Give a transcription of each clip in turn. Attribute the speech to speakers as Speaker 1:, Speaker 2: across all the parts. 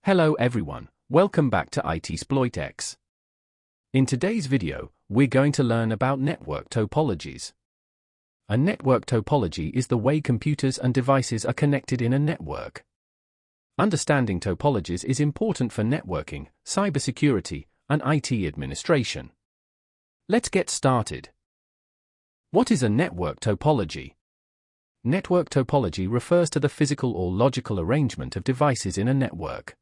Speaker 1: Hello everyone, welcome back to ITsploitX. In today's video, we're going to learn about network topologies. A network topology is the way computers and devices are connected in a network. Understanding topologies is important for networking, cybersecurity, and IT administration. Let's get started. What is a network topology? Network topology refers to the physical or logical arrangement of devices in a network.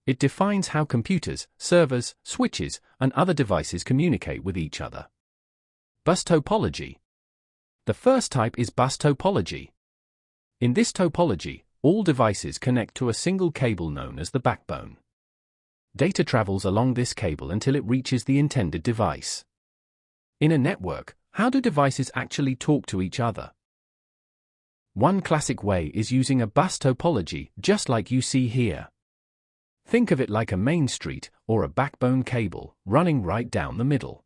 Speaker 1: It defines how computers, servers, switches, and other devices communicate with each other. Bus topology. The first type is bus topology. In this topology, all devices connect to a single cable known as the backbone. Data travels along this cable until it reaches the intended device. In a network, how do devices actually talk to each other? One classic way is using a bus topology, just like you see here. Think of it like a main street or a backbone cable running right down the middle.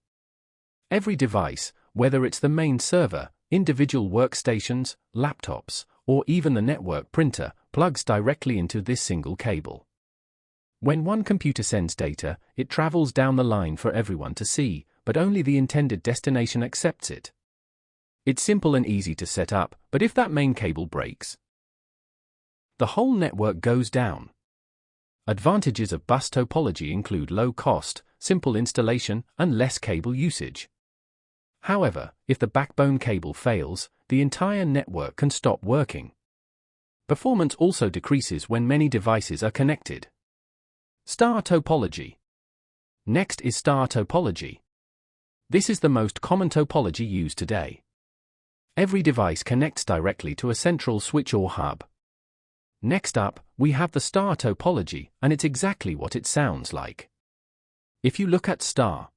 Speaker 1: Every device, whether it's the main server, individual workstations, laptops, or even the network printer, plugs directly into this single cable. When one computer sends data, it travels down the line for everyone to see, but only the intended destination accepts it. It's simple and easy to set up, but if that main cable breaks, the whole network goes down. Advantages of bus topology include low cost, simple installation, and less cable usage. However, if the backbone cable fails, the entire network can stop working. Performance also decreases when many devices are connected. Star topology. Next is star topology. This is the most common topology used today. Every device connects directly to a central switch or hub. Next up, we have the star topology, and it's exactly what it sounds like. If you look at star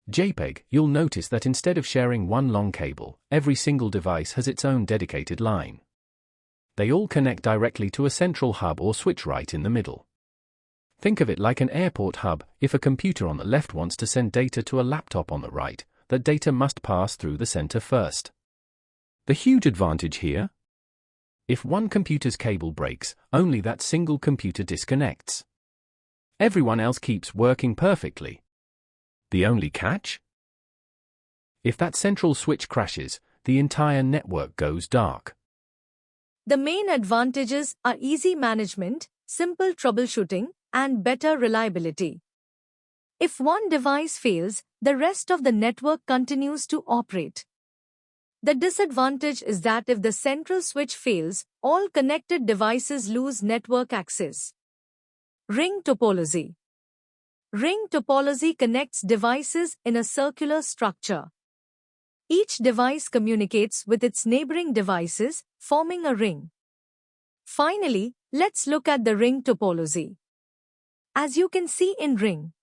Speaker 1: JPEG, you'll notice that instead of sharing one long cable, every single device has its own dedicated line. They all connect directly to a central hub or switch right in the middle. Think of it like an airport hub. If a computer on the left wants to send data to a laptop on the right, that data must pass through the center first. The huge advantage here? If one computer's cable breaks, only that single computer disconnects. Everyone else keeps working perfectly. The only catch? If that central switch crashes, the entire network goes dark.
Speaker 2: The main advantages are easy management, simple troubleshooting, and better reliability. If one device fails, the rest of the network continues to operate. The disadvantage is that if the central switch fails, all connected devices lose network access. Ring topology. Ring topology connects devices in a circular structure. Each device communicates with its neighboring devices, forming a ring. Finally, let's look at the ring topology. As you can see in ring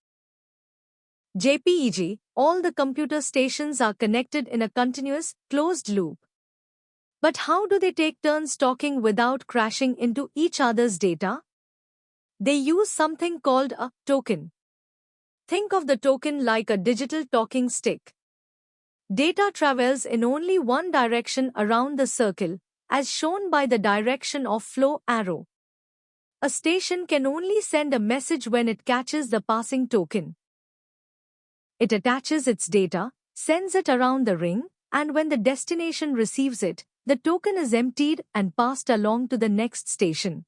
Speaker 2: JPEG, all the computer stations are connected in a continuous, closed loop. But how do they take turns talking without crashing into each other's data? They use something called a token. Think of the token like a digital talking stick. Data travels in only one direction around the circle, as shown by the direction of flow arrow. A station can only send a message when it catches the passing token. It attaches its data, sends it around the ring, and when the destination receives it, the token is emptied and passed along to the next station.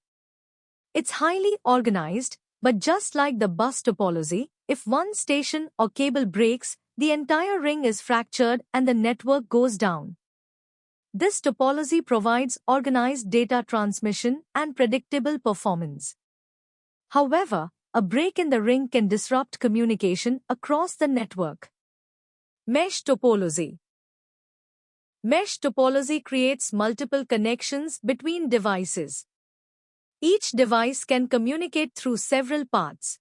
Speaker 2: It's highly organized, but just like the bus topology, if one station or cable breaks, the entire ring is fractured and the network goes down. This topology provides organized data transmission and predictable performance. However, a break in the ring can disrupt communication across the network. Mesh topology. Mesh topology creates multiple connections between devices. Each device can communicate through several paths.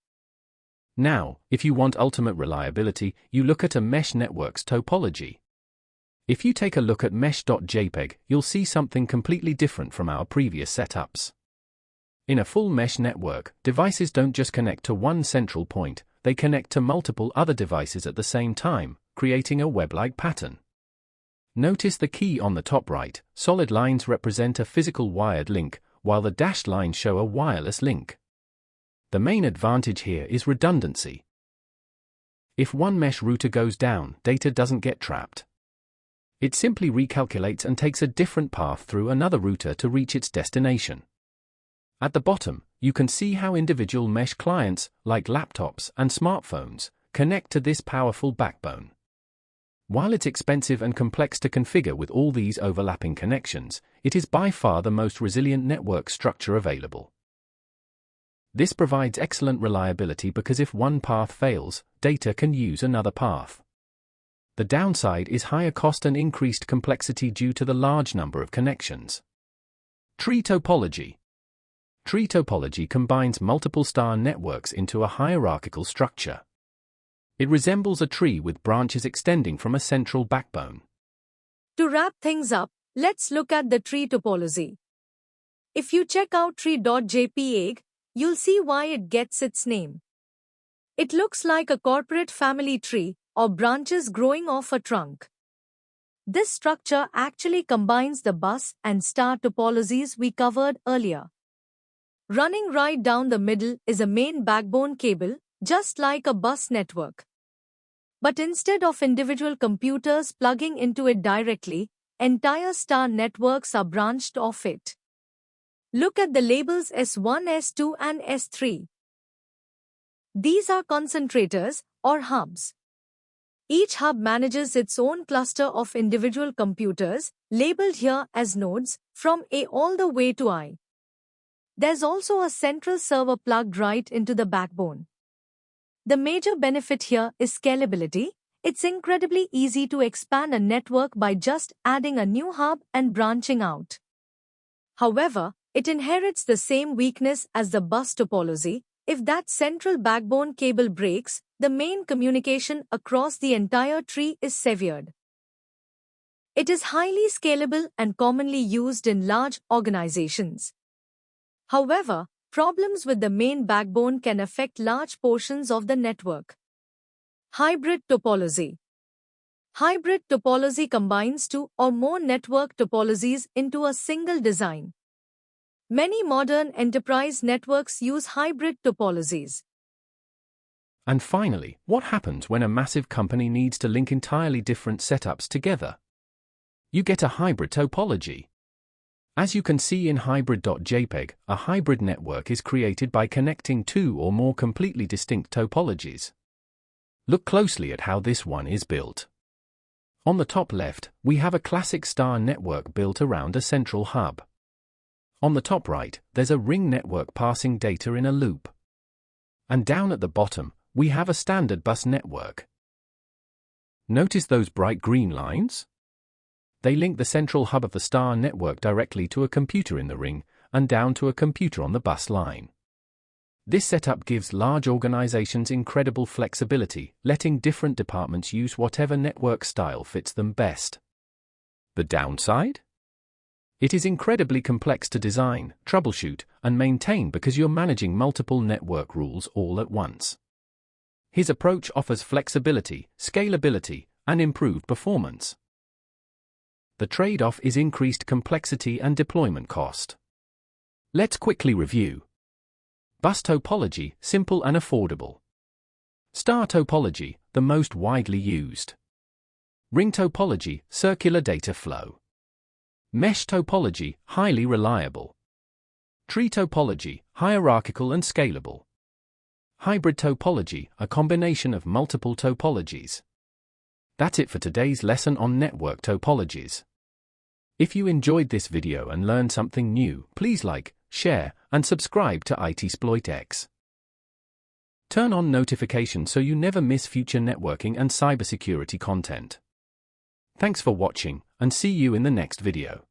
Speaker 1: Now, if you want ultimate reliability, you look at a mesh network's topology. If you take a look at mesh.jpg, you'll see something completely different from our previous setups. In a full mesh network, devices don't just connect to one central point, they connect to multiple other devices at the same time, creating a web-like pattern. Notice the key on the top right. Solid lines represent a physical wired link, while the dashed lines show a wireless link. The main advantage here is redundancy. If one mesh router goes down, data doesn't get trapped. It simply recalculates and takes a different path through another router to reach its destination. At the bottom, you can see how individual mesh clients, like laptops and smartphones, connect to this powerful backbone. While it's expensive and complex to configure with all these overlapping connections, it is by far the most resilient network structure available. This provides excellent reliability because if one path fails, data can use another path. The downside is higher cost and increased complexity due to the large number of connections. Tree topology. Tree topology combines multiple star networks into a hierarchical structure. It resembles a tree with branches extending from a central backbone.
Speaker 2: To wrap things up, let's look at the tree topology. If you check out tree.jpg, you'll see why it gets its name. It looks like a corporate family tree, or branches growing off a trunk. This structure actually combines the bus and star topologies we covered earlier. Running right down the middle is a main backbone cable, just like a bus network. But instead of individual computers plugging into it directly, entire star networks are branched off it. Look at the labels S1, S2 and S3. These are concentrators, or hubs. Each hub manages its own cluster of individual computers, labeled here as nodes, from A all the way to I. There's also a central server plugged right into the backbone. The major benefit here is scalability. It's incredibly easy to expand a network by just adding a new hub and branching out. However, it inherits the same weakness as the bus topology. If that central backbone cable breaks, the main communication across the entire tree is severed. It is highly scalable and commonly used in large organizations. However, problems with the main backbone can affect large portions of the network. Hybrid topology. Hybrid topology combines two or more network topologies into a single design. Many modern enterprise networks use hybrid topologies.
Speaker 1: And finally, what happens when a massive company needs to link entirely different setups together? You get a hybrid topology. As you can see in hybrid.jpg, a hybrid network is created by connecting two or more completely distinct topologies. Look closely at how this one is built. On the top left, we have a classic star network built around a central hub. On the top right, there's a ring network passing data in a loop. And down at the bottom, we have a standard bus network. Notice those bright green lines? They link the central hub of the star network directly to a computer in the ring, and down to a computer on the bus line. This setup gives large organizations incredible flexibility, letting different departments use whatever network style fits them best. The downside? It is incredibly complex to design, troubleshoot, and maintain because you're managing multiple network rules all at once. His approach offers flexibility, scalability, and improved performance. The trade-off is increased complexity and deployment cost. Let's quickly review. Bus topology, simple and affordable. Star topology, the most widely used. Ring topology, circular data flow. Mesh topology, highly reliable. Tree topology, hierarchical and scalable. Hybrid topology, a combination of multiple topologies. That's it for today's lesson on network topologies. If you enjoyed this video and learned something new, please like, share, and subscribe to ITSploitX. Turn on notifications so you never miss future networking and cybersecurity content. Thanks for watching, and see you in the next video.